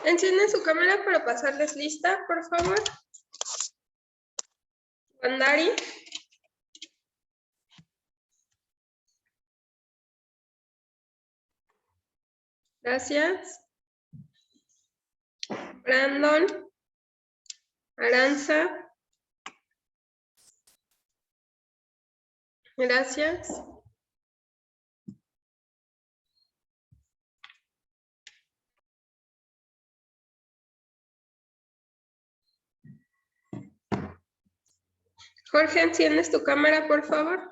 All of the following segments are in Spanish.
Encienden su cámara para pasarles lista, por favor. Bandari. Gracias. Brandon. Aranza. Gracias. Jorge, ¿enciendes tu cámara, por favor?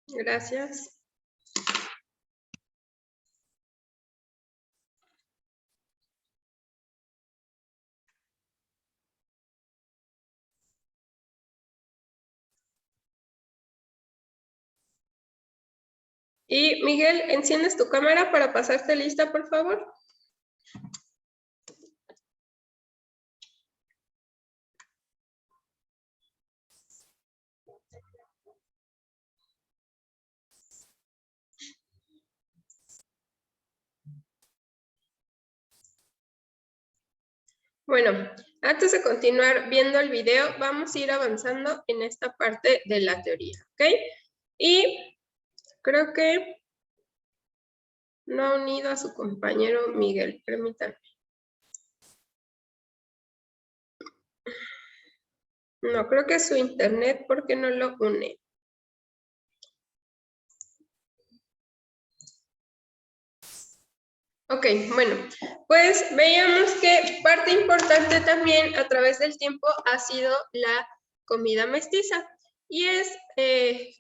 Gracias. Y Miguel, ¿enciendes tu cámara para pasarte lista, por favor? Bueno, antes de continuar viendo el video, vamos a ir avanzando en esta parte de la teoría, ¿ok? Y creo que no ha unido a su compañero Miguel, permítanme. No, creo que es su internet porque no lo une. Ok, bueno, pues veíamos que parte importante también a través del tiempo ha sido la comida mestiza. Y es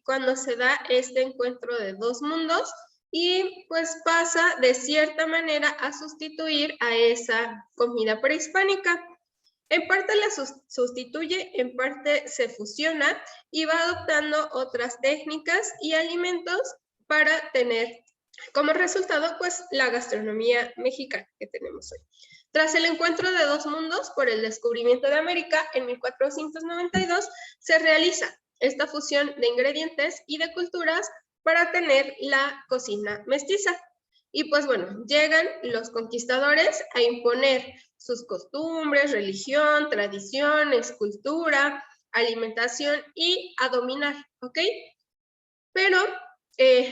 cuando se da este encuentro de dos mundos y pues pasa de cierta manera a sustituir a esa comida prehispánica. En parte la sustituye, en parte se fusiona y va adoptando otras técnicas y alimentos para tener como resultado, pues, la gastronomía mexicana que tenemos hoy. Tras el encuentro de dos mundos por el descubrimiento de América en 1492, se realiza esta fusión de ingredientes y de culturas para tener la cocina mestiza. Y pues bueno, llegan los conquistadores a imponer sus costumbres, religión, tradiciones, cultura, alimentación y a dominar, ¿ok? Pero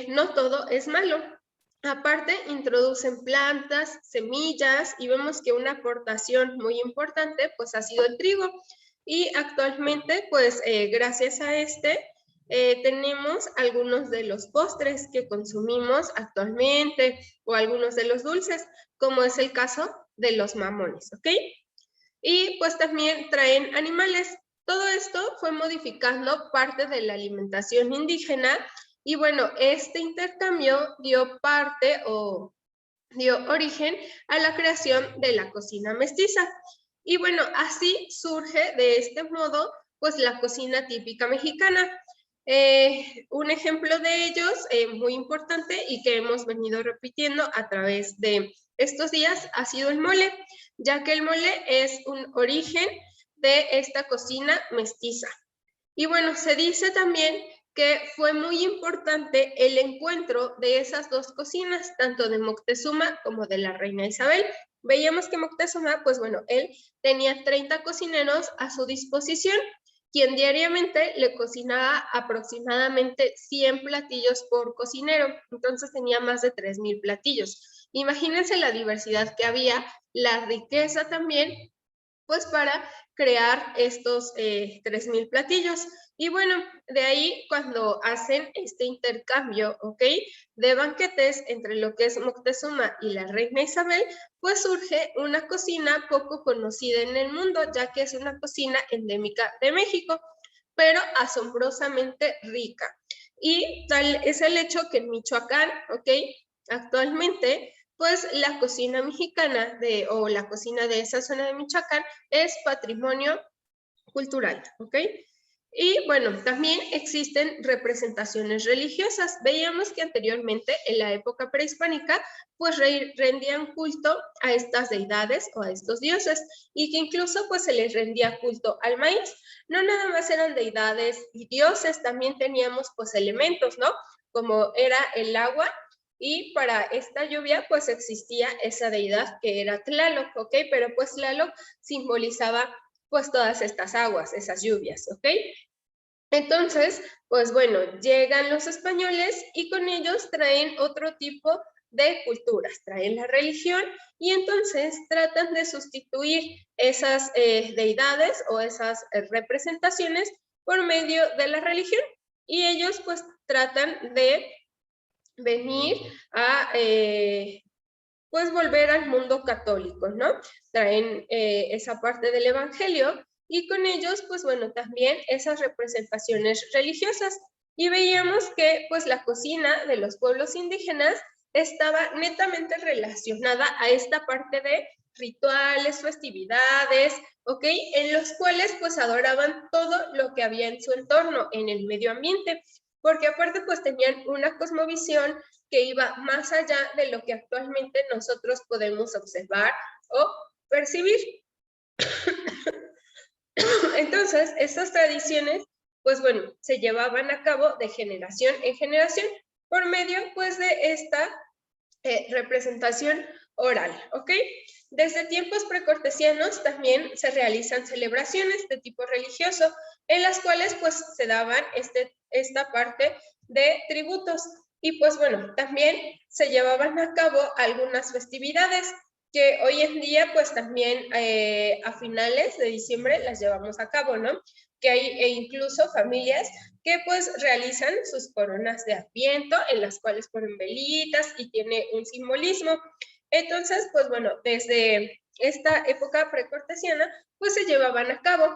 no todo es malo. Aparte, introducen plantas, semillas y vemos que una aportación muy importante pues ha sido el trigo. Y actualmente, pues gracias a tenemos algunos de los postres que consumimos actualmente o algunos de los dulces, como es el caso de los mamones, ¿ok? Y pues también traen animales. Todo esto fue modificando parte de la alimentación indígena y bueno, este intercambio dio parte o dio origen a la creación de la cocina mestiza. Y bueno, así surge de este modo pues la cocina típica mexicana. Un ejemplo de ellos muy importante y que hemos venido repitiendo a través de estos días ha sido el mole, ya que el mole es un origen de esta cocina mestiza. Y bueno, se dice también que fue muy importante el encuentro de esas dos cocinas, tanto de Moctezuma como de la reina Isabel. Veíamos que Moctezuma, pues bueno, él tenía 30 cocineros a su disposición, quien diariamente le cocinaba aproximadamente 100 platillos por cocinero, entonces tenía más de 3,000 platillos. Imagínense la diversidad que había, la riqueza también, pues para crear estos 3,000 platillos. Y bueno, de ahí cuando hacen este intercambio, ¿ok? De banquetes entre lo que es Moctezuma y la reina Isabel, pues surge una cocina poco conocida en el mundo, ya que es una cocina endémica de México, pero asombrosamente rica. Y tal es el hecho que en Michoacán, ¿ok? Actualmente, pues la cocina mexicana o la cocina de esa zona de Michoacán es patrimonio cultural, ¿ok? Y bueno, también existen representaciones religiosas. Veíamos que anteriormente, en la época prehispánica, pues rendían culto a estas deidades o a estos dioses, y que incluso pues se les rendía culto al maíz. No nada más eran deidades y dioses, también teníamos pues elementos, ¿no? Como era el agua, y para esta lluvia pues existía esa deidad que era Tlaloc, ¿ok? Pero pues Tlaloc simbolizaba pues todas estas aguas, esas lluvias, ¿ok? Entonces, pues bueno, llegan los españoles y con ellos traen otro tipo de culturas, traen la religión y entonces tratan de sustituir esas deidades o esas representaciones por medio de la religión, y ellos pues tratan de venir a pues volver al mundo católico, ¿no? Traen esa parte del evangelio y con ellos, pues bueno, también esas representaciones religiosas. Y veíamos que pues la cocina de los pueblos indígenas estaba netamente relacionada a esta parte de rituales, festividades, ¿ok? En los cuales pues adoraban todo lo que había en su entorno, en el medio ambiente, porque aparte pues tenían una cosmovisión que iba más allá de lo que actualmente nosotros podemos observar o percibir. Entonces, estas tradiciones, pues bueno, se llevaban a cabo de generación en generación por medio, pues, de esta representación oral, ¿ok? Desde tiempos precortesianos también se realizan celebraciones de tipo religioso, en las cuales, pues, se daban esta parte de tributos. Y pues bueno, también se llevaban a cabo algunas festividades que hoy en día pues también a finales de diciembre las llevamos a cabo, ¿no? Que hay incluso familias que pues realizan sus coronas de Adviento, en las cuales ponen velitas y tiene un simbolismo. Entonces, pues bueno, desde esta época precortesiana, pues se llevaban a cabo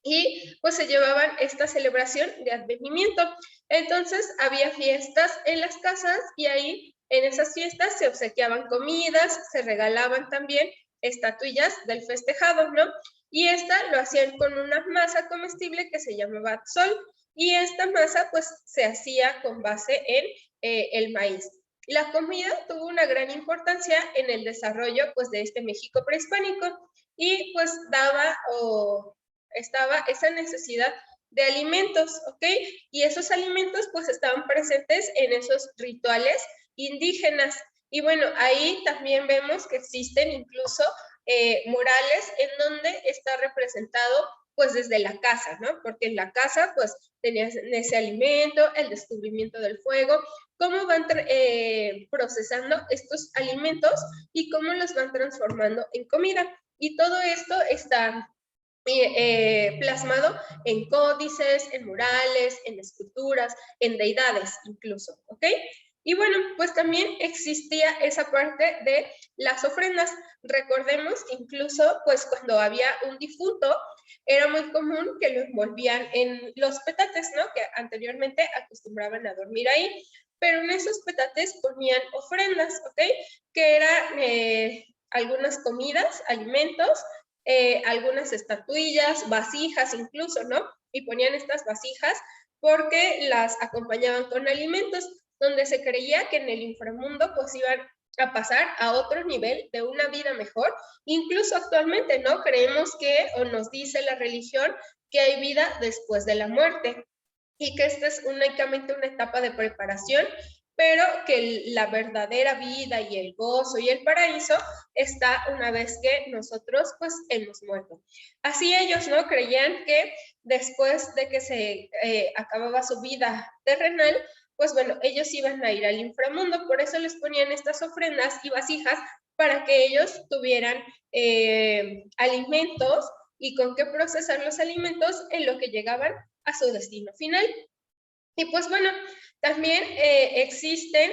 y pues se llevaban esta celebración de advenimiento. Entonces había fiestas en las casas y ahí en esas fiestas se obsequiaban comidas, se regalaban también estatuillas del festejado, ¿no? Y esta lo hacían con una masa comestible que se llamaba atzol, y esta masa pues se hacía con base en el maíz. La comida tuvo una gran importancia en el desarrollo pues de este México prehispánico y pues daba o estaba esa necesidad de alimentos, ¿ok? Y esos alimentos pues estaban presentes en esos rituales indígenas. Y bueno, ahí también vemos que existen incluso murales en donde está representado pues desde la casa, ¿no? Porque en la casa pues tenías ese alimento, el descubrimiento del fuego, cómo van procesando estos alimentos y cómo los van transformando en comida. Y todo esto está plasmado en códices, en murales, en esculturas, en deidades incluso, ¿ok? Y bueno, pues también existía esa parte de las ofrendas. Recordemos que incluso, pues cuando había un difunto, era muy común que lo envolvían en los petates, ¿no? Que anteriormente acostumbraban a dormir ahí, pero en esos petates ponían ofrendas, ¿ok? Que eran algunas comidas, alimentos, algunas estatuillas, vasijas incluso, ¿no? Y ponían estas vasijas porque las acompañaban con alimentos, donde se creía que en el inframundo pues iban a pasar a otro nivel de una vida mejor. Incluso actualmente, ¿no? Creemos que, o nos dice la religión, que hay vida después de la muerte y que esta es únicamente una etapa de preparación, pero que la verdadera vida y el gozo y el paraíso está una vez que nosotros pues hemos muerto. Así ellos, ¿no? Creían que después de que se acababa su vida terrenal, pues bueno, ellos iban a ir al inframundo, por eso les ponían estas ofrendas y vasijas para que ellos tuvieran alimentos y con qué procesar los alimentos en lo que llegaban a su destino final. Y pues bueno, también existen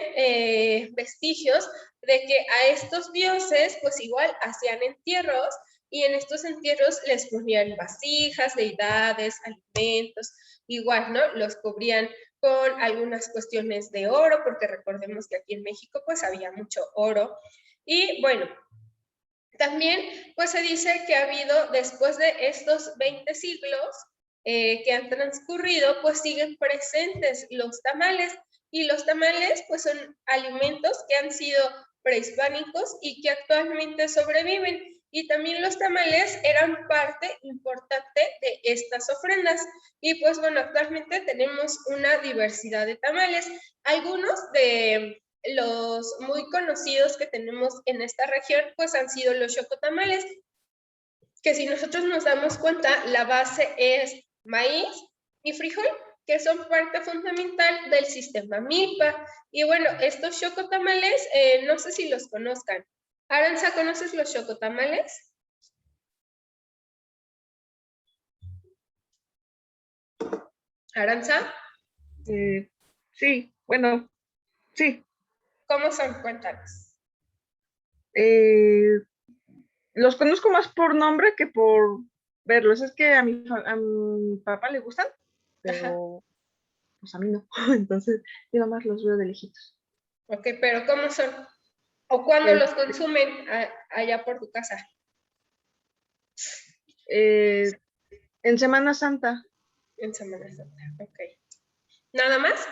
vestigios de que a estos dioses pues igual hacían entierros y en estos entierros les ponían vasijas, deidades, alimentos, igual, ¿no? Los cubrían con algunas cuestiones de oro, porque recordemos que aquí en México pues había mucho oro. Y bueno, también pues se dice que ha habido después de estos 20 siglos que han transcurrido, pues siguen presentes los tamales. Y los tamales, pues son alimentos que han sido prehispánicos y que actualmente sobreviven. Y también los tamales eran parte importante de estas ofrendas. Y pues bueno, actualmente tenemos una diversidad de tamales. Algunos de los muy conocidos que tenemos en esta región, pues han sido los xocotamales, que si nosotros nos damos cuenta, la base es maíz y frijol, que son parte fundamental del sistema milpa. Y bueno, estos xocotamales, no sé si los conozcan. Aranza, ¿conoces los xocotamales? Aranza, Sí, bueno, sí. ¿cómo son? Cuéntanos. Los conozco más por nombre que por verlos. Es que a mi papá le gustan, Ajá. pero pues a mí no. Entonces, yo nada más los veo de lejitos. Ok, pero ¿cómo son? ¿O cuándo los Este, consumen allá por tu casa? en Semana Santa. En Semana Santa, ok. ¿Nada más?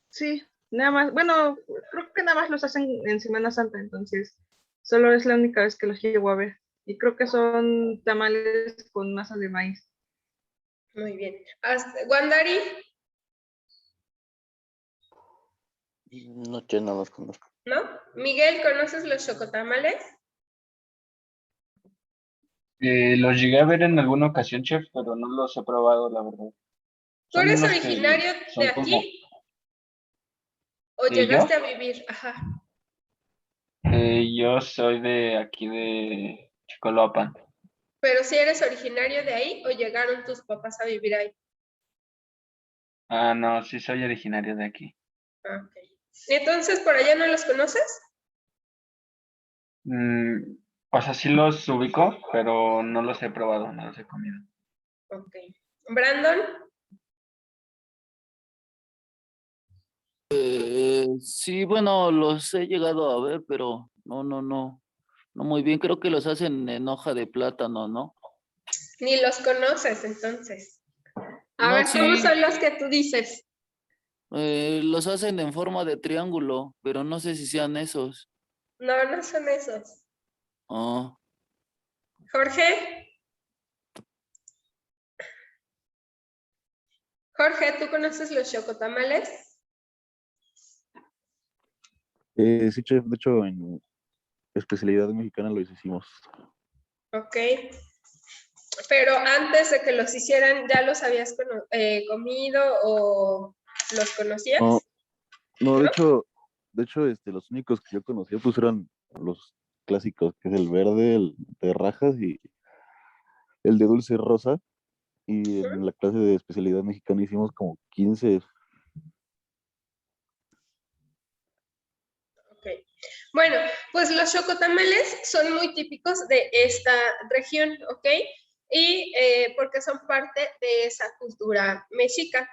Sí, nada más. Bueno, creo que nada más los hacen en Semana Santa, entonces solo es la única vez que los llego a ver. Y creo que son tamales con masa de maíz. Muy bien. Wandari, No, yo no los conozco. ¿no? Miguel, ¿conoces los xocotamales? Los llegué a ver en alguna ocasión, chef, pero no los he probado, la verdad. ¿Tú Son eres unos que originario de son como... aquí o ¿yo? llegaste a vivir? Ajá. Yo soy de aquí de Chicoloapan. Pero si eres originario de ahí o llegaron tus papás a vivir ahí. Ah, no, sí soy originario de aquí. Ah, ok. Entonces, ¿por allá no los conoces? O sea, sí los ubico, pero no los he probado, no los he comido. Ok. Brandon, Sí, bueno, los he llegado a ver, pero no muy bien. Creo que los hacen en hoja de plátano, ¿no? ni los conoces entonces. A No, ver, ¿cómo sí, son los que tú dices? los hacen en forma de triángulo, pero no sé si sean esos. No, no son esos. Oh, Jorge, Jorge, ¿tú conoces los xocotamales? Sí, chef, de hecho, en especialidad mexicana lo hicimos. Ok. Pero antes de que los hicieran, ¿ya los habías comido o los conocías? No, no, ¿No? de hecho, los únicos que yo conocía pues eran los clásicos, que es el verde, el de rajas y el de dulce rosa. Y en la clase de especialidad mexicana hicimos como 15. Ok. Bueno, pues los xocotamales son muy típicos de esta región, ¿ok? Y porque son parte de esa cultura mexica.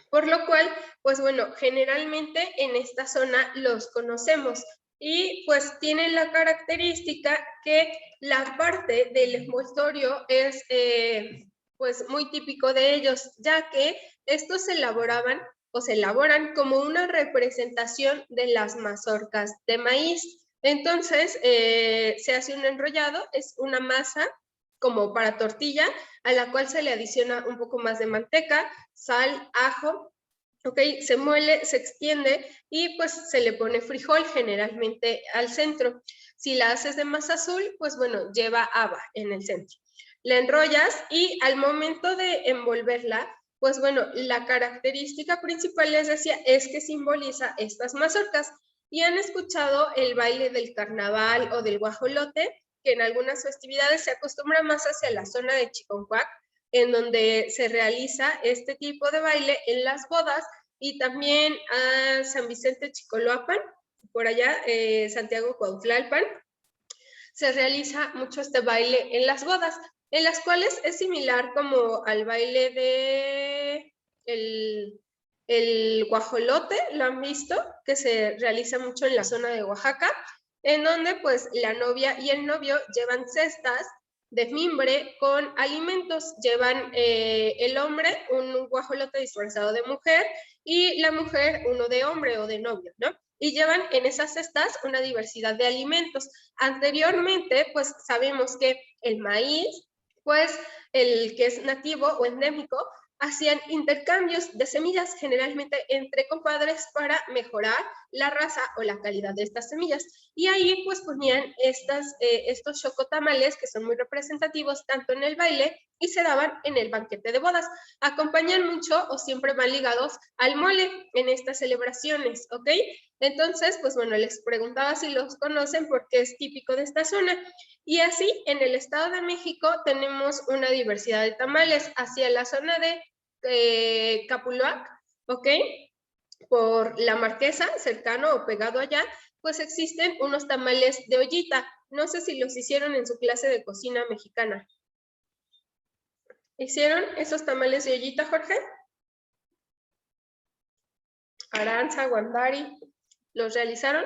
Por lo cual, pues bueno, generalmente en esta zona los conocemos y pues tienen la característica que la parte del envoltorio es pues muy típico de ellos, ya que estos se elaboraban o se elaboran como una representación de las mazorcas de maíz. Entonces, se hace un enrollado, es una masa como para tortilla, a la cual se le adiciona un poco más de manteca, sal, ajo, ok, se muele, se extiende y pues se le pone frijol generalmente al centro. Si la haces de masa azul, pues bueno, lleva haba en el centro. La enrollas y al momento de envolverla, pues bueno, la característica principal, les decía, es que simboliza estas mazorcas. Y han escuchado el baile del carnaval o del guajolote, que en algunas festividades se acostumbra más hacia la zona de Chiconcuac, en donde se realiza este tipo de baile en las bodas, y también a San Vicente Chicoloapan, por allá, Santiago Cuautlalpan, se realiza mucho este baile en las bodas, en las cuales es similar como al baile de el guajolote, ¿lo han visto? Que se realiza mucho en la zona de Oaxaca, en donde pues la novia y el novio llevan cestas de mimbre con alimentos. Llevan el hombre un guajolote disfrazado de mujer y la mujer uno de hombre o de novio, ¿no? Y llevan en esas cestas una diversidad de alimentos. Anteriormente, pues sabemos que el maíz, pues el que es nativo o endémico, hacían intercambios de semillas generalmente entre compadres para mejorar la raza o la calidad de estas semillas. Y ahí pues ponían estos chocotamales que son muy representativos tanto en el baile y se daban en el banquete de bodas. Acompañan mucho o siempre van ligados al mole en estas celebraciones, ¿ok? Entonces, pues bueno, les preguntaba si los conocen porque es típico de esta zona. Y así, en el Estado de México tenemos una diversidad de tamales hacia la zona de Capuluac, ¿ok? Por la Marquesa, cercano o pegado allá, pues existen unos tamales de ollita. No sé si los hicieron en su clase de cocina mexicana. ¿Hicieron esos tamales de ollita, Jorge? Aranza, Guandari, ¿los realizaron?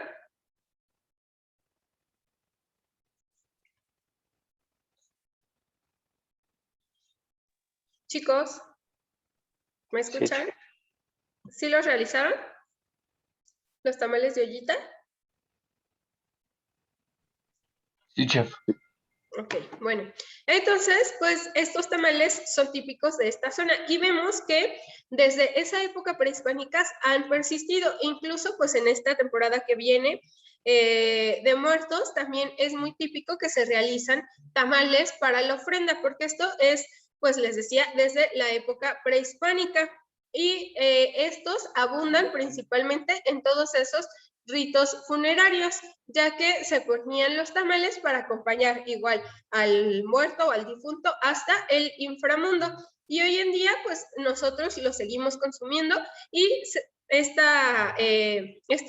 Chicos, ¿me escuchan? ¿Sí los realizaron? ¿Los tamales de ollita? Sí, chef. Ok, bueno. Entonces, pues estos tamales son típicos de esta zona y vemos que desde esa época prehispánicas han persistido. Incluso pues en esta temporada que viene de Muertos también es muy típico que se realizan tamales para la ofrenda, porque esto es, pues les decía, desde la época prehispánica. Y estos abundan principalmente en todos esos ritos funerarios, ya que se ponían los tamales para acompañar igual al muerto o al difunto hasta el inframundo. Y hoy en día, pues nosotros lo seguimos consumiendo y este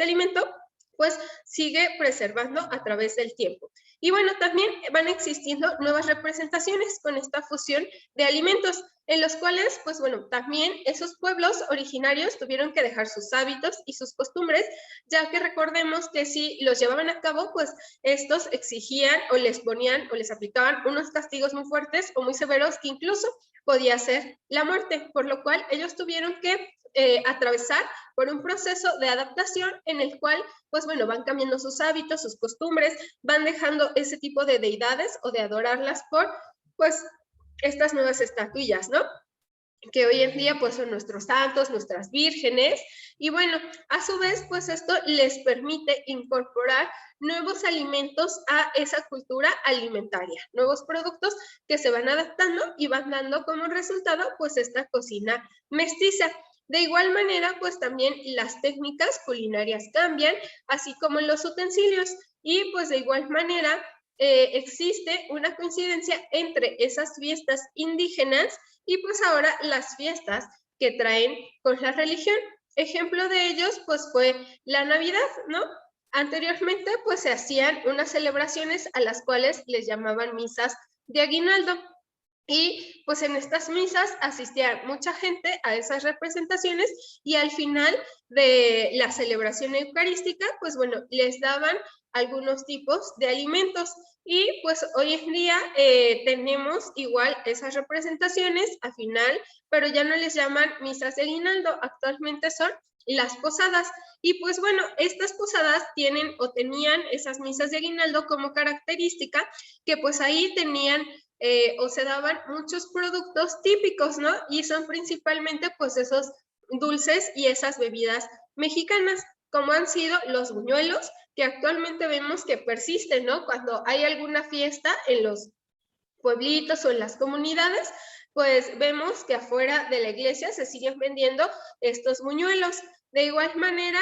alimento pues sigue preservando a través del tiempo. Y bueno, también van existiendo nuevas representaciones con esta fusión de alimentos, en los cuales, pues bueno, también esos pueblos originarios tuvieron que dejar sus hábitos y sus costumbres, ya que recordemos que si los llevaban a cabo, pues estos exigían o les ponían o les aplicaban unos castigos muy fuertes o muy severos que incluso podía ser la muerte, por lo cual ellos tuvieron que atravesar por un proceso de adaptación en el cual, pues bueno, van cambiando sus hábitos, sus costumbres, van dejando ese tipo de deidades o de adorarlas por, pues, estas nuevas estatuillas, ¿no? Que hoy en día pues son nuestros santos, nuestras vírgenes, y bueno, a su vez pues esto les permite incorporar nuevos alimentos a esa cultura alimentaria, nuevos productos que se van adaptando y van dando como resultado pues esta cocina mestiza. De igual manera, pues también las técnicas culinarias cambian, así como los utensilios, y pues de igual manera existe una coincidencia entre esas fiestas indígenas y pues ahora las fiestas que traen con la religión. Ejemplo de ellos pues fue la Navidad, ¿no? Anteriormente pues se hacían unas celebraciones a las cuales les llamaban misas de aguinaldo. Y pues en estas misas asistía mucha gente a esas representaciones y al final de la celebración eucarística, pues bueno, les daban algunos tipos de alimentos. Y pues hoy en día tenemos igual esas representaciones al final, pero ya no les llaman misas de aguinaldo, actualmente son las posadas. Y pues bueno, estas posadas tienen o tenían esas misas de aguinaldo como característica que pues ahí tenían o se daban muchos productos típicos, ¿no? Y son principalmente pues esos dulces y esas bebidas mexicanas, como han sido los buñuelos, que actualmente vemos que persisten, ¿no? Cuando hay alguna fiesta en los pueblitos o en las comunidades, pues vemos que afuera de la iglesia se siguen vendiendo estos buñuelos. De igual manera,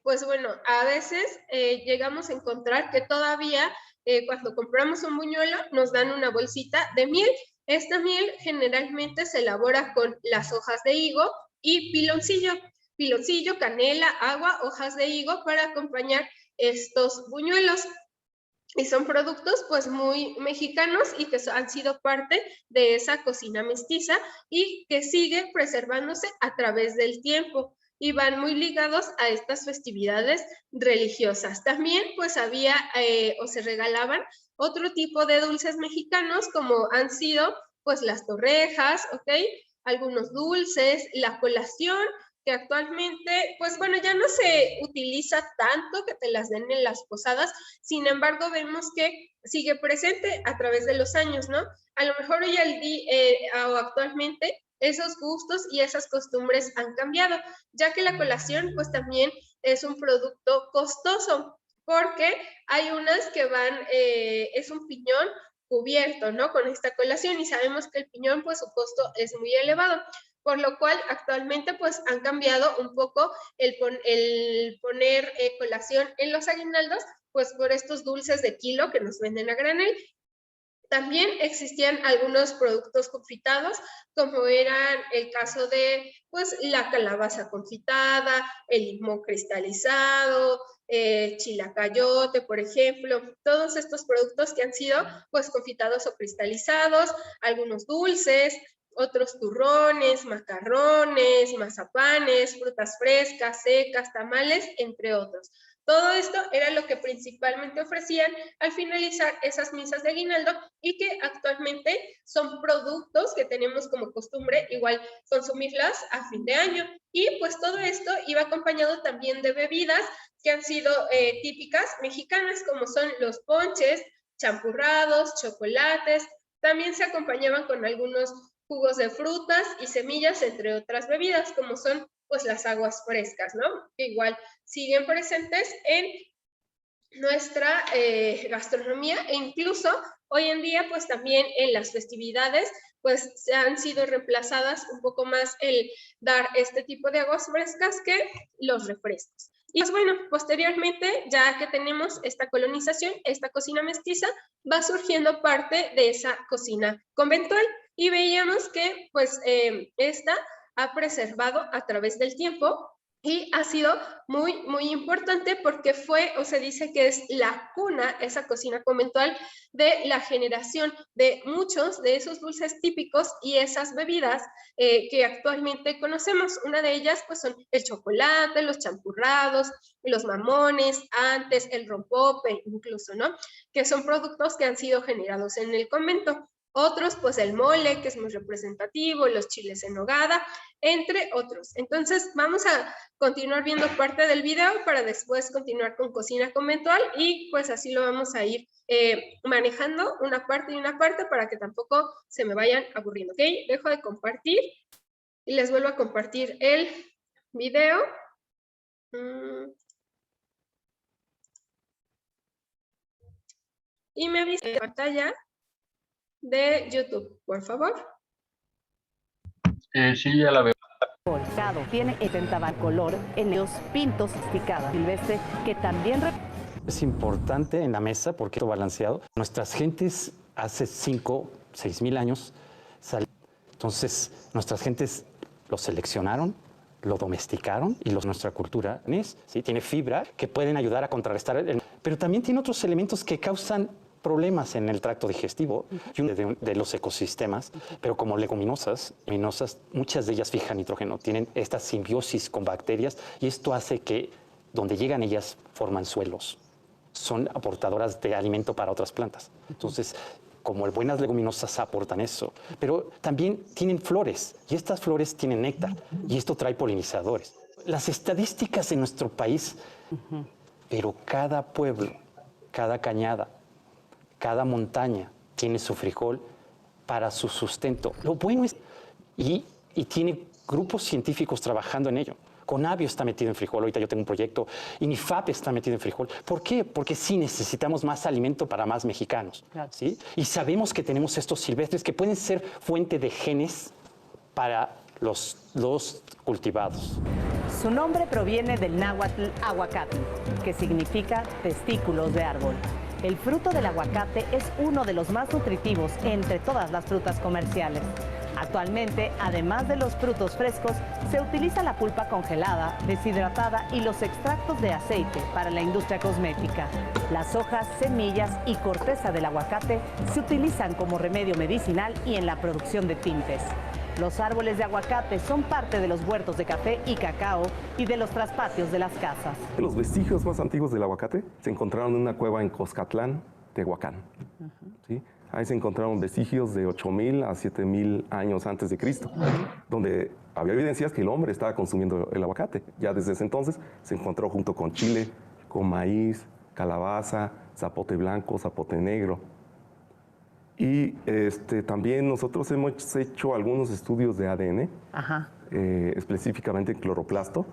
pues bueno, a veces llegamos a encontrar que todavía cuando compramos un buñuelo nos dan una bolsita de miel. Esta miel generalmente se elabora con las hojas de higo y piloncillo. Piloncillo, canela, agua, hojas de higo para acompañar estos buñuelos. Y son productos pues muy mexicanos y que han sido parte de esa cocina mestiza y que sigue preservándose a través del tiempo. y van muy ligados a estas festividades religiosas. También pues había o se regalaban otro tipo de dulces mexicanos como han sido pues las torrejas, ¿ok? Algunos dulces, la colación, que actualmente, pues bueno, ya no se utiliza tanto que te las den en las posadas, sin embargo vemos que sigue presente a través de los años, ¿no? A lo mejor hoy al día o actualmente esos gustos y esas costumbres han cambiado, ya que la colación pues también es un producto costoso, porque hay unas que van, es un piñón cubierto, ¿no? Con esta colación y sabemos que el piñón pues su costo es muy elevado. Por lo cual actualmente pues han cambiado un poco el poner colación en los aguinaldos, pues por estos dulces de kilo que nos venden a granel. También existían algunos productos confitados, como eran el caso de pues la calabaza confitada, el limón cristalizado, chilacayote, por ejemplo, todos estos productos que han sido pues confitados o cristalizados, algunos dulces, otros turrones, macarrones, mazapanes, frutas frescas, secas, tamales, entre otros. Todo esto era lo que principalmente ofrecían al finalizar esas misas de aguinaldo y que actualmente son productos que tenemos como costumbre igual consumirlas a fin de año. Y pues todo esto iba acompañado también de bebidas que han sido típicas mexicanas, como son los ponches, champurrados, chocolates. También se acompañaban con algunos jugos de frutas y semillas, entre otras bebidas, como son pues las aguas frescas, ¿no? Que igual siguen presentes en nuestra gastronomía e incluso hoy en día pues también en las festividades pues se han sido reemplazadas un poco más el dar este tipo de aguas frescas que los refrescos. Y pues bueno, posteriormente, ya que tenemos esta colonización, esta cocina mestiza, va surgiendo parte de esa cocina conventual y veíamos que pues esta ha preservado a través del tiempo y ha sido muy, muy importante porque fue, o se dice que es la cuna, esa cocina conventual, de la generación de muchos de esos dulces típicos y esas bebidas que actualmente conocemos. Una de ellas, pues, son el chocolate, los champurrados, los mamones, antes el rompope incluso, ¿no? Que son productos que han sido generados en el convento. Otros, pues el mole, que es muy representativo, los chiles en nogada, entre otros. Entonces, vamos a continuar viendo parte del video para después continuar con cocina conventual y pues así lo vamos a ir manejando una parte y una parte para que tampoco se me vayan aburriendo, ¿ok? Dejo de compartir y les vuelvo a compartir el video. Y me avisa la pantalla de YouTube, por favor. Sí, ya la veo. Volcado tiene 70 color en los pintos sofisticados silvestre que también es importante en la mesa porque es balanceado. Nuestras gentes hace 5, 6 mil años entonces nuestras gentes lo seleccionaron, lo domesticaron y nuestra cultura ¿sí? Tiene fibra que pueden ayudar a contrarrestar pero también tiene otros elementos que causan problemas en el tracto digestivo de los ecosistemas, pero como leguminosas, muchas de ellas fijan nitrógeno, tienen esta simbiosis con bacterias y esto hace que donde llegan ellas forman suelos, son aportadoras de alimento para otras plantas. Entonces, como buenas leguminosas aportan eso, pero también tienen flores y estas flores tienen néctar y esto trae polinizadores. Las estadísticas en nuestro país, pero cada pueblo, cada cañada, cada montaña tiene su frijol para su sustento. Lo bueno es, y tiene grupos científicos trabajando en ello. Conavio está metido en frijol, ahorita yo tengo un proyecto, INIFAP está metido en frijol. ¿Por qué? Porque sí necesitamos más alimento para más mexicanos. Claro. ¿Sí? Y sabemos que tenemos estos silvestres que pueden ser fuente de genes para los cultivados. Su nombre proviene del náhuatl aguacate, que significa testículos de árbol. El fruto del aguacate es uno de los más nutritivos entre todas las frutas comerciales. Actualmente, además de los frutos frescos, se utiliza la pulpa congelada, deshidratada y los extractos de aceite para la industria cosmética. Las hojas, semillas y corteza del aguacate se utilizan como remedio medicinal y en la producción de tintes. Los árboles de aguacate son parte de los huertos de café y cacao y de los traspatios de las casas. Los vestigios más antiguos del aguacate se encontraron en una cueva en Coscatlán, Tehuacán. ¿Sí? Ahí se encontraron vestigios de 8.000 a 7.000 años antes de Cristo, donde había evidencias que el hombre estaba consumiendo el aguacate. Ya desde ese entonces se encontró junto con chile, con maíz, calabaza, zapote blanco, zapote negro. Y también nosotros hemos hecho algunos estudios de ADN, específicamente en cloroplasto,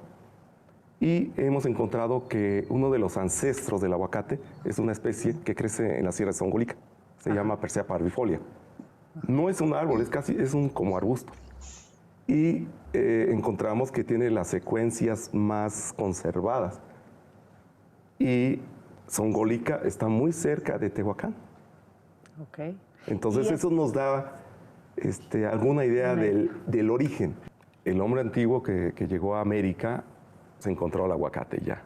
y hemos encontrado que uno de los ancestros del aguacate es una especie que crece en la Sierra de Zongolica. Se llama Persea parvifolia. No es un árbol, es un como arbusto. Y encontramos que tiene las secuencias más conservadas. Y Zongolica está muy cerca de Tehuacán. Okay. Entonces eso nos da alguna idea del origen. El hombre antiguo que llegó a América se encontró el aguacate ya,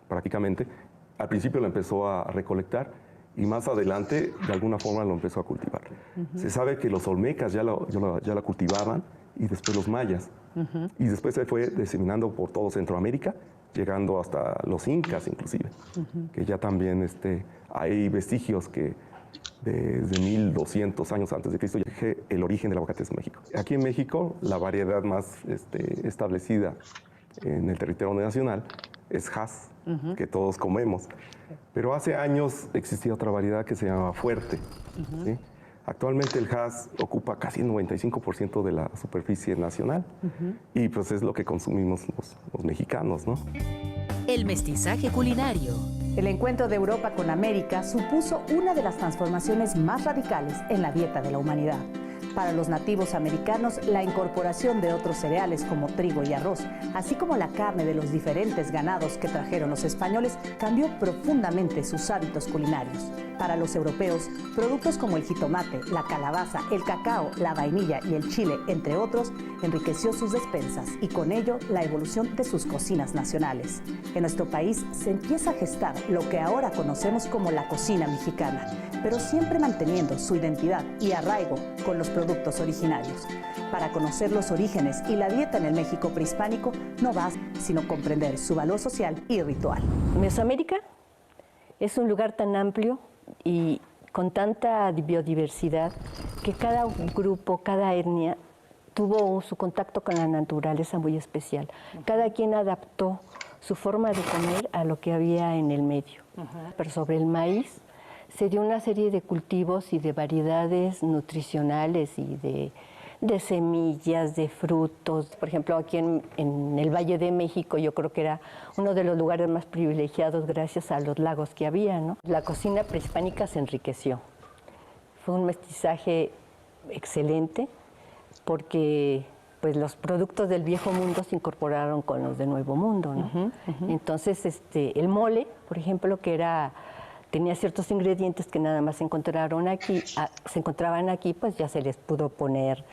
prácticamente. Al principio lo empezó a recolectar y más adelante de alguna forma lo empezó a cultivar. Se sabe que los olmecas ya la cultivaban y después los mayas. Y después se fue diseminando por todo Centroamérica, llegando hasta los incas inclusive, que ya también hay vestigios que desde 1200 años antes de Cristo, el origen del aguacate es México. Aquí en México, la variedad más establecida en el territorio nacional es Hass, que todos comemos. Pero hace años existía otra variedad que se llama Fuerte. ¿Sí? Actualmente el Hass ocupa casi el 95% de la superficie nacional y pues es lo que consumimos los mexicanos, ¿no? El mestizaje culinario. El encuentro de Europa con América supuso una de las transformaciones más radicales en la dieta de la humanidad. Para los nativos americanos, la incorporación de otros cereales como trigo y arroz, así como la carne de los diferentes ganados que trajeron los españoles, cambió profundamente sus hábitos culinarios. Para los europeos, productos como el jitomate, la calabaza, el cacao, la vainilla y el chile, entre otros, enriqueció sus despensas y con ello la evolución de sus cocinas nacionales. En nuestro país se empieza a gestar lo que ahora conocemos como la cocina mexicana, pero siempre manteniendo su identidad y arraigo con los productos originarios. Para conocer los orígenes y la dieta en el México prehispánico, no basta sino comprender su valor social y ritual. Mesoamérica es un lugar tan amplio y con tanta biodiversidad que cada grupo, cada etnia tuvo su contacto con la naturaleza muy especial. Cada quien adaptó su forma de comer a lo que había en el medio. Pero sobre el maíz se dio una serie de cultivos y de variedades nutricionales y de semillas, de frutos. Por ejemplo, aquí en el Valle de México yo creo que era uno de los lugares más privilegiados gracias a los lagos que había, ¿no? La cocina prehispánica se enriqueció. Fue un mestizaje excelente porque pues, los productos del Viejo Mundo se incorporaron con los del Nuevo Mundo, ¿no? Entonces, el mole, por ejemplo, tenía ciertos ingredientes que nada más se encontraban aquí, pues ya se les pudo poner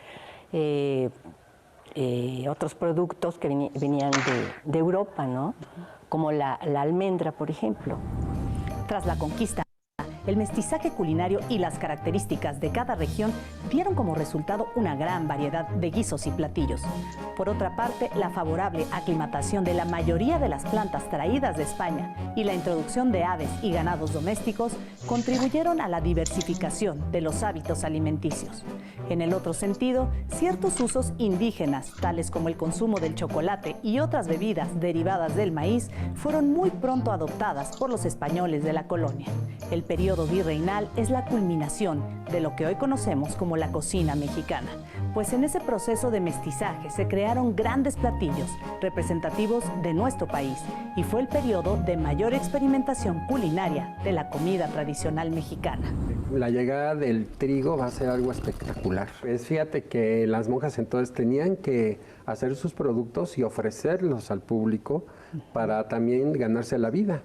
otros productos que venían de Europa, ¿no? Como la almendra, por ejemplo. Tras la conquista, el mestizaje culinario y las características de cada región dieron como resultado una gran variedad de guisos y platillos. Por otra parte, la favorable aclimatación de la mayoría de las plantas traídas de España y la introducción de aves y ganados domésticos contribuyeron a la diversificación de los hábitos alimenticios. En el otro sentido, ciertos usos indígenas, tales como el consumo del chocolate y otras bebidas derivadas del maíz, fueron muy pronto adoptadas por los españoles de la colonia. El periodo virreinal es la culminación de lo que hoy conocemos como la cocina mexicana, pues en ese proceso de mestizaje se crearon grandes platillos representativos de nuestro país y fue el periodo de mayor experimentación culinaria de la comida tradicional mexicana. La llegada del trigo va a ser algo espectacular. Pues fíjate que las monjas entonces tenían que hacer sus productos y ofrecerlos al público para también ganarse la vida.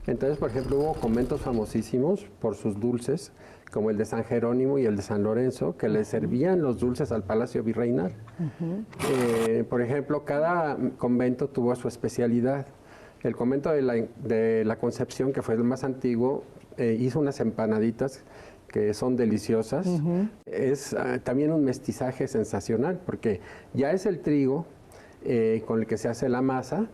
Entonces, por ejemplo, hubo conventos famosísimos por sus dulces, como el de San Jerónimo y el de San Lorenzo, que le servían los dulces al Palacio Virreinal. Por ejemplo, cada convento tuvo su especialidad. El convento de la Concepción, que fue el más antiguo, hizo unas empanaditas que son deliciosas. Es también un mestizaje sensacional, porque ya es el trigo con el que se hace la masa,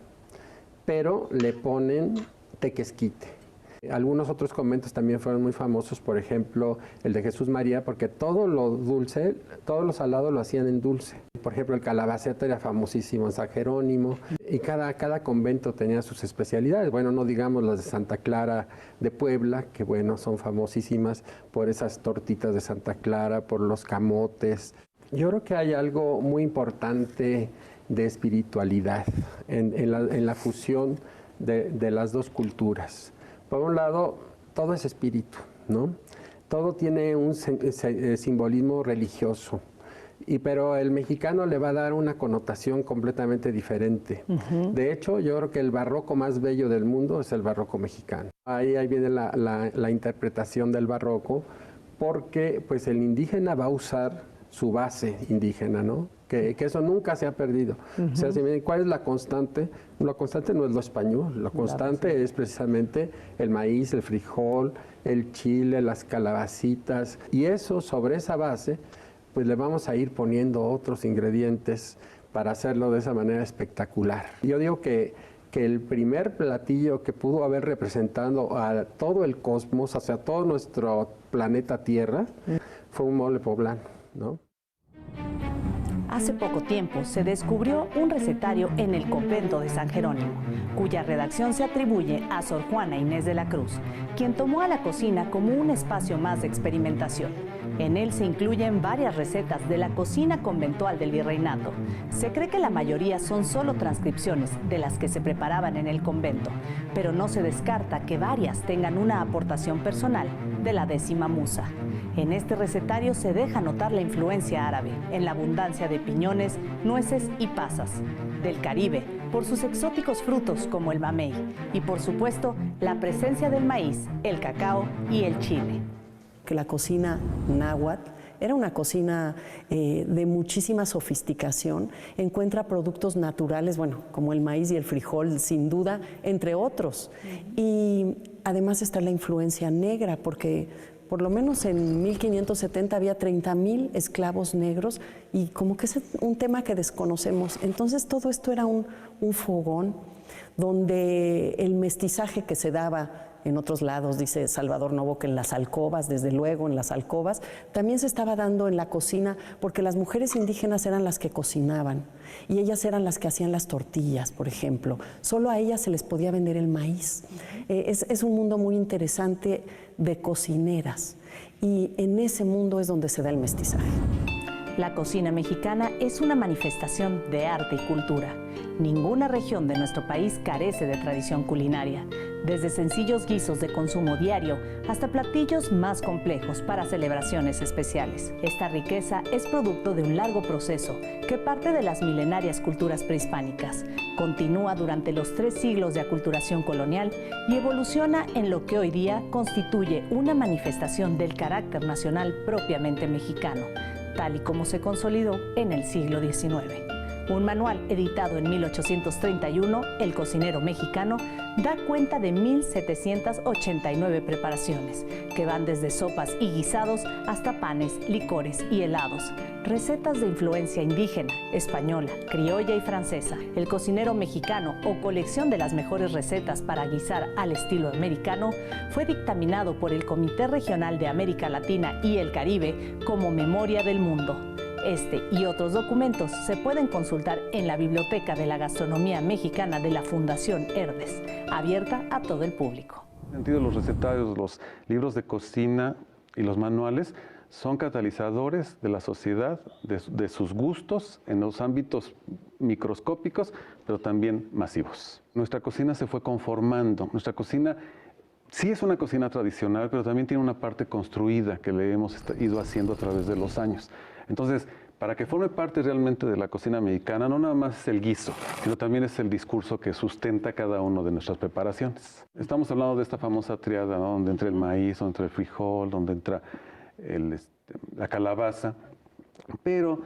pero le ponen tequesquite. Algunos otros conventos también fueron muy famosos, por ejemplo, el de Jesús María, porque todo lo dulce, todo lo salado lo hacían en dulce. Por ejemplo, el Calabacete era famosísimo en San Jerónimo, y cada convento tenía sus especialidades. Bueno, no digamos las de Santa Clara de Puebla, que bueno, son famosísimas por esas tortitas de Santa Clara, por los camotes. Yo creo que hay algo muy importante de espiritualidad en la fusión de las dos culturas. Por un lado, todo es espíritu, ¿no? Todo tiene un simbolismo religioso, pero el mexicano le va a dar una connotación completamente diferente. De hecho, yo creo que el barroco más bello del mundo es el barroco mexicano. Ahí viene la interpretación del barroco, porque pues el indígena va a usar su base indígena, ¿no? Que eso nunca se ha perdido. O sea, si miren, ¿cuál es la constante? La constante no es lo español, la constante es precisamente el maíz, el frijol, el chile, las calabacitas, y eso, sobre esa base, pues le vamos a ir poniendo otros ingredientes para hacerlo de esa manera espectacular. Yo digo que el primer platillo que pudo haber representado a todo el cosmos, o sea, todo nuestro planeta Tierra, fue un mole poblano, ¿no? Hace poco tiempo se descubrió un recetario en el convento de San Jerónimo, cuya redacción se atribuye a Sor Juana Inés de la Cruz, quien tomó a la cocina como un espacio más de experimentación. En él se incluyen varias recetas de la cocina conventual del virreinato. Se cree que la mayoría son solo transcripciones de las que se preparaban en el convento, pero no se descarta que varias tengan una aportación personal de la 10ª musa. En este recetario se deja notar la influencia árabe en la abundancia de piñones, nueces y pasas, del Caribe por sus exóticos frutos como el mamey y por supuesto la presencia del maíz, el cacao y el chile. Que la cocina náhuatl era una cocina de muchísima sofisticación, encuentra productos naturales, bueno, como el maíz y el frijol, sin duda, entre otros. Y además está la influencia negra, porque por lo menos en 1570 había 30,000 esclavos negros y como que es un tema que desconocemos. Entonces todo esto era un fogón donde el mestizaje que se daba en otros lados, dice Salvador Novo, que en las alcobas, desde luego en las alcobas, también se estaba dando en la cocina, porque las mujeres indígenas eran las que cocinaban y ellas eran las que hacían las tortillas, por ejemplo. Solo a ellas se les podía vender el maíz. Es un mundo muy interesante de cocineras y en ese mundo es donde se da el mestizaje. La cocina mexicana es una manifestación de arte y cultura. Ninguna región de nuestro país carece de tradición culinaria, desde sencillos guisos de consumo diario hasta platillos más complejos para celebraciones especiales. Esta riqueza es producto de un largo proceso que parte de las milenarias culturas prehispánicas, continúa durante los 3 siglos de aculturación colonial y evoluciona en lo que hoy día constituye una manifestación del carácter nacional propiamente mexicano, tal y como se consolidó en el siglo XIX. Un manual editado en 1831, El cocinero mexicano, da cuenta de 1,789 preparaciones, que van desde sopas y guisados hasta panes, licores y helados. Recetas de influencia indígena, española, criolla y francesa. El cocinero mexicano, o colección de las mejores recetas para guisar al estilo americano, fue dictaminado por el Comité Regional de América Latina y el Caribe como Memoria del Mundo. Este y otros documentos se pueden consultar en la Biblioteca de la Gastronomía Mexicana de la Fundación Herdes, abierta a todo el público. En ese sentido, los recetarios, los libros de cocina y los manuales son catalizadores de la sociedad, de sus gustos en los ámbitos microscópicos, pero también masivos. Nuestra cocina se fue conformando. Nuestra cocina sí es una cocina tradicional, pero también tiene una parte construida que le hemos ido haciendo a través de los años. Entonces, para que forme parte realmente de la cocina mexicana, no nada más es el guiso, sino también es el discurso que sustenta cada una de nuestras preparaciones. Estamos hablando de esta famosa triada, ¿no? Donde entra el maíz, donde entra el frijol, donde entra la calabaza. Pero,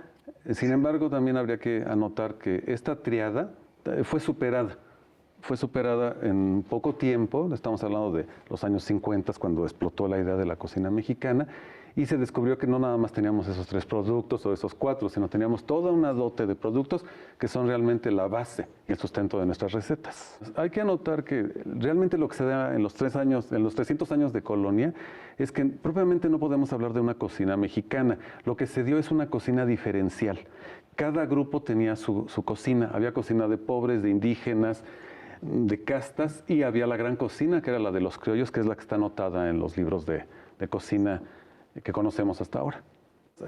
sin embargo, también habría que anotar que esta triada fue superada. fue superada en poco tiempo, estamos hablando de los años 50, cuando explotó la idea de la cocina mexicana, y se descubrió que no nada más teníamos esos 3 productos o esos 4, sino teníamos toda una dote de productos que son realmente la base y el sustento de nuestras recetas. Hay que anotar que realmente lo que se da en los 300 años de colonia, es que propiamente no podemos hablar de una cocina mexicana. Lo que se dio es una cocina diferencial. Cada grupo tenía su cocina. Había cocina de pobres, de indígenas, de castas, y había la gran cocina, que era la de los criollos, que es la que está anotada en los libros de cocina que conocemos hasta ahora.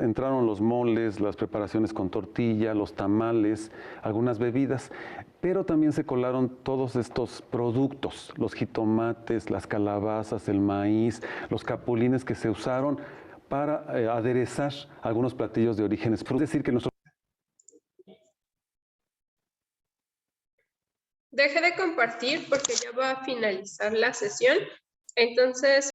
Entraron los moles, las preparaciones con tortilla, los tamales, algunas bebidas, pero también se colaron todos estos productos, los jitomates, las calabazas, el maíz, los capulines que se usaron para aderezar algunos platillos de orígenes. Es decir, que nuestro... Deje de compartir porque ya va a finalizar la sesión. Entonces,